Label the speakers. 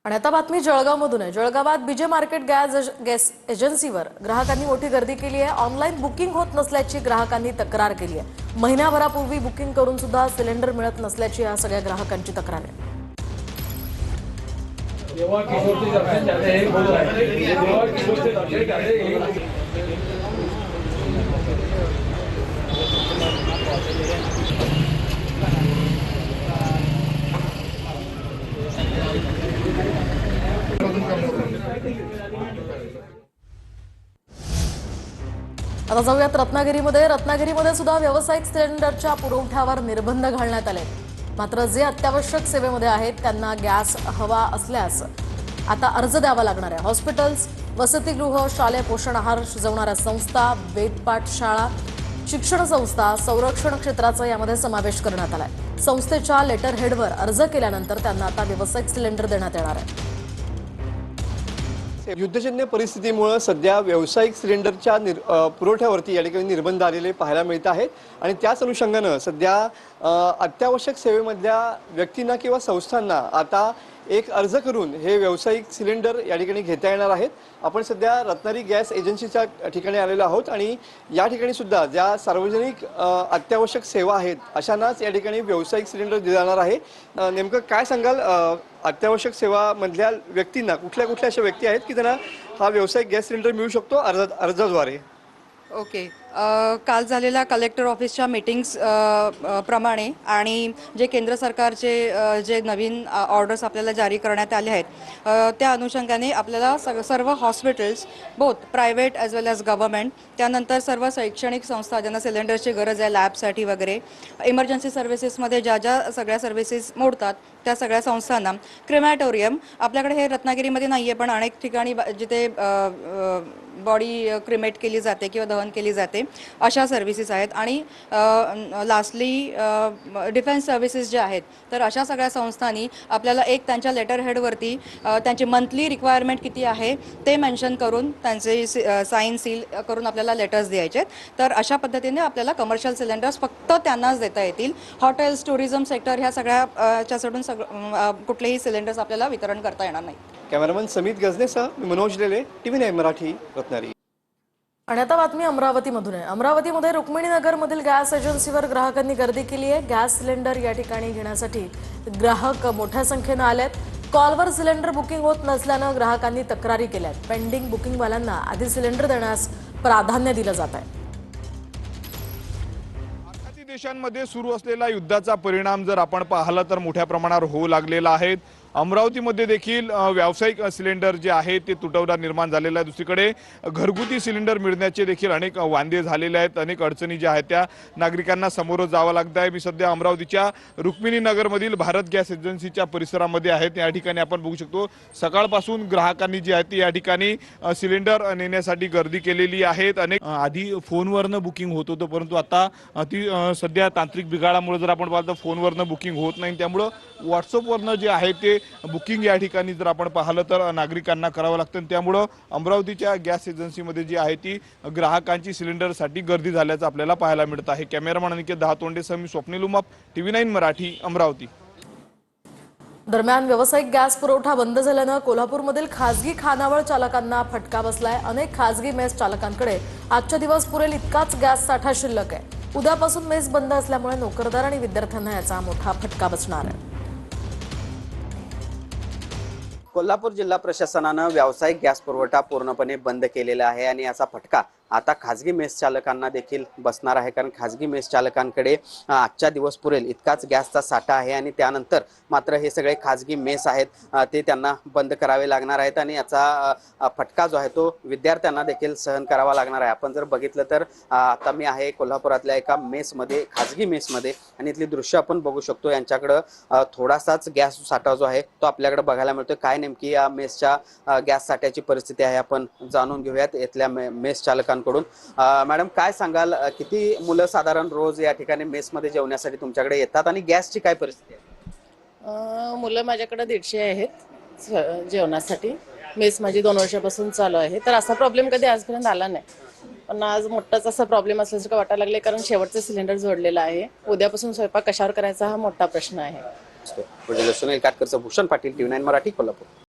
Speaker 1: आणि आता बातमी जळगावमधून आहे। जळगावात बीजे मार्केट गॅस एजन्सीवर ग्राहकांनी मोठी गर्दी केली आहे। ऑनलाईन बुकिंग होत नसल्याची ग्राहकांनी तक्रार केली आहे। महिनाभरापूर्वी बुकिंग करून सुद्धा सिलेंडर मिळत नसल्याची या सगळ्या ग्राहकांची तक्रार आहे। आता जाऊयात रत्नागिरीमध्ये सुद्धा व्यावसायिक सिलेंडरच्या पुरवठ्यावर निर्बंध घालण्यात आले। मात्र जे अत्यावश्यक सेवेमध्ये आहेत त्यांना गॅस हवा असल्यास आता अर्ज द्यावा लागणार आहे। हॉस्पिटल्स, वसतिगृह, शालेय पोषण आहार शिजवणाऱ्या संस्था, वेदपाठ शाळा, शिक्षण संस्था, संरक्षण क्षेत्राचा यामध्ये समावेश करण्यात आलाय। संस्थेच्या लेटर हेडवर अर्ज केल्यानंतर त्यांना आता व्यावसायिक सिलेंडर देण्यात येणार आहे।
Speaker 2: युद्धजन्य परिस्थितीमुळे सध्या व्यावसायिक सिलेंडरच्या पुरवठ्यावरती या ठिकाणी निर्बंध आलेले पाहायला मिळत आहेत आणि त्याच अनुषंगानं सध्या अत्यावश्यक सेवेमधल्या व्यक्तींना किंवा संस्थांना आता एक अर्ज करून हे व्यावसायिक सिलेंडर या ठिकाणी घेता येणार आहेत। आपण सध्या रत्नागिरी गॅस एजन्सीच्या ठिकाणी आलेलो आहोत आणि या ठिकाणी सुद्धा ज्या सार्वजनिक अत्यावश्यक सेवा आहेत अशांनाच या ठिकाणी व्यावसायिक सिलेंडर दिले जाणार आहे। नेमकं काय सांगाल, अत्यावश्यक सेवा मधल्या व्यक्तींना कुठल्या अशा व्यक्ती आहेत की त्यांना हा व्यावसायिक गॅस सिलेंडर मिळू शकतो अर्जाद्वारे?
Speaker 3: ओके, काल झालेल्या कलेक्टर ऑफिसच्या मीटिंग्स प्रमाणे आणि जे केंद्र सरकारचे जे नवीन ऑर्डर्स आपल्याला जारी करण्यात आले आहेत त्या अनुषंगाने आपल्याला सर्व हॉस्पिटल्स, बोथ प्रायव्हेट ॲज वेल ॲज गव्हर्नमेंट, त्यानंतर सर्व शैक्षणिक संस्था ज्यांना सिलेंडरची गरज आहे लॅबसाठी वगैरे, इमर्जन्सी सर्व्हिसेसमध्ये ज्या सगळ्या सर्व्हिसेस मोडतात त्या सगळ्या संस्थांना, क्रेमॅटोरियम आपल्याकडे हे रत्नागिरीमध्ये नाही आहे पण अनेक ठिकाणी जिथे बॉडी क्रिमेट केली जाते किंवा दहन केली जाते अशा सर्व्हिसेस आहेत। आणि लास्टली डिफेन्स सर्व्हिसेस जे आहेत तर अशा सगळ्या संस्थांनी आपल्याला एक त्यांच्या लेटर हेडवरती त्यांची मंथली रिक्वायरमेंट किती आहे ते मेन्शन करून त्यांचे साईन सील करून आपल्याला लेटर्स द्यायचे। तर अशा पद्धतीने आपल्याला कमर्शियल सिलेंडर्स फक्त त्यांनाच देता येतील। हॉटेल्स, टुरिझम सेक्टर ह्या सगळ्याच्या सोडून कुठलेही सिलेंडर्स आपल्याला वितरण करता येणार नाही।
Speaker 2: कॅमेरामन समित गजनेसह मनोज लेले, TV9 मराठी, रत्नागिरी।
Speaker 1: आणि आता बातमी अमरावतीमधून आहे। अमरावतीमध्ये रुक्मिणीनगरमधील गॅस एजन्सीवर ग्राहकांनी गर्दी केली आहे। गॅस सिलेंडर या ठिकाणी घेण्यासाठी ग्राहक मोठ्या संख्येने आलेत। कॉलवर सिलेंडर बुकिंग होत नसल्यानं ग्राहकांनी तक्रारी केल्यात। पेंडिंग बुकिंगवाल्यांना आधी सिलेंडर देण्यास प्राधान्य दिलं जात आहे।
Speaker 4: देशांमध्ये सुरू असलेला युद्धाचा परिणाम जर आपण पाहिला तर मोठ्या प्रमाणावर होऊ लागलेला आहे। अमरावतीमध्ये देखील व्यावसायिक सिलेंडर जे आहे ते तुटवडा निर्माण झालेला आहे। दुसरीकडे घरगुती सिलेंडर मिळण्याचे देखील अनेक वांदे झालेले आहेत। अनेक अडचणी ज्या आहेत त्या नागरिकांना सामोरं जावं लागत आहे। मी सध्या अमरावतीच्या रुक्मिणीनगरमधील भारत गॅस एजन्सीच्या परिसरामध्ये आहेत। या ठिकाणी आपण बघू शकतो सकाळपासून ग्राहकांनी जी आहे ती या ठिकाणी सिलेंडर नेण्यासाठी गर्दी केलेली आहे। अनेक आधी फोनवरनं बुकिंग होत होतं परंतु आता ती सध्या तांत्रिक बिघाडामुळे जर आपण पाहिलं तर फोनवरनं बुकिंग होत नाही। त्यामुळे व्हॉट्सअपवरनं जे आहे ते बुकिंग या ठिकाणी जर आपण पाहिलं तर नागरिकांना करावं लागतं। त्यामुळे अमरावतीच्या गॅस एजन्सीमध्ये जी आहे ती ग्राहकांची सिलेंडरसाठी गर्दी झाल्याचं आपल्याला पाहायला मिळत आहे। कॅमेरामन अनिकेत दहातोंडेसह मी स्वप्नील उमाप, TV9 मराठी, अमरावती।
Speaker 1: दरम्यान व्यावसायिक गॅस पुरवठा बंद झाल्यानं कोल्हापूरमधील खासगी खानावळ चालकांना फटका बसलाय। अनेक खासगी मेस चालकांकडे आजच्या दिवस पुरेल इतकाच गॅस साठा शिल्लक आहे। उद्यापासून मेस बंद असल्यामुळे नोकरदार आणि विद्यार्थ्यांना याचा मोठा फटका बसणार आहे।
Speaker 5: कोल्हापूर जिल्हा प्रशासनानं व्यावसायिक गॅस पुरवठा पूर्णपणे बंद केलेला आहे आणि याचा फटका आता खाजगी मेस चालकांना देखील बसणार आहे। कारण खाजगी मेस चालकांकडे आजच्या दिवस पुरेल इतकाच गॅसचा साठा आहे आणि त्यानंतर मात्र हे सगळे खाजगी मेस आहेत ते त्यांना बंद करावे लागणार आहेत आणि याचा फटका जो आहे तो विद्यार्थ्यांना देखील सहन करावा लागणार आहे। आपण जर बघितलं तर आता मी आहे कोल्हापुरातल्या एका मेसमध्ये, खाजगी मेसमध्ये, आणि इथली दृश्य आपण बघू शकतो। यांच्याकडं थोडासाच गॅस साठा जो आहे तो आपल्याकडे बघायला मिळतो। काय नेमकी या मेसच्या गॅस साठ्याची परिस्थिती आहे आपण जाणून घेऊयात इथल्या मेस चालकांकडून। मॅडम, काय सांगाल, किती मुलं साधारण रोज या ठिकाणी मेसमध्ये जेवण्यासाठी तुमच्याकडे येतात आणि गॅसची काय परिस्थिती आहे?
Speaker 6: मुलं माझ्याकडे 150 आहेत जेवणासाठी। मेस माझी 2 वर्षापासून चालू आहे, तर असा प्रॉब्लेम कधी आजपर्यंत आला नाही। पण आज मोठाच असा प्रॉब्लेम असल्यासारखं वाटायला लागले कारण शेवटचं सिलेंडर जोडलेलं आहे। उद्यापासून स्वयंपाक कशावर करायचा हा मोठा प्रश्न आहे।
Speaker 5: सुनील काटकरचं, भूषण पाटील, TV9 मराठी, कोल्हापूर।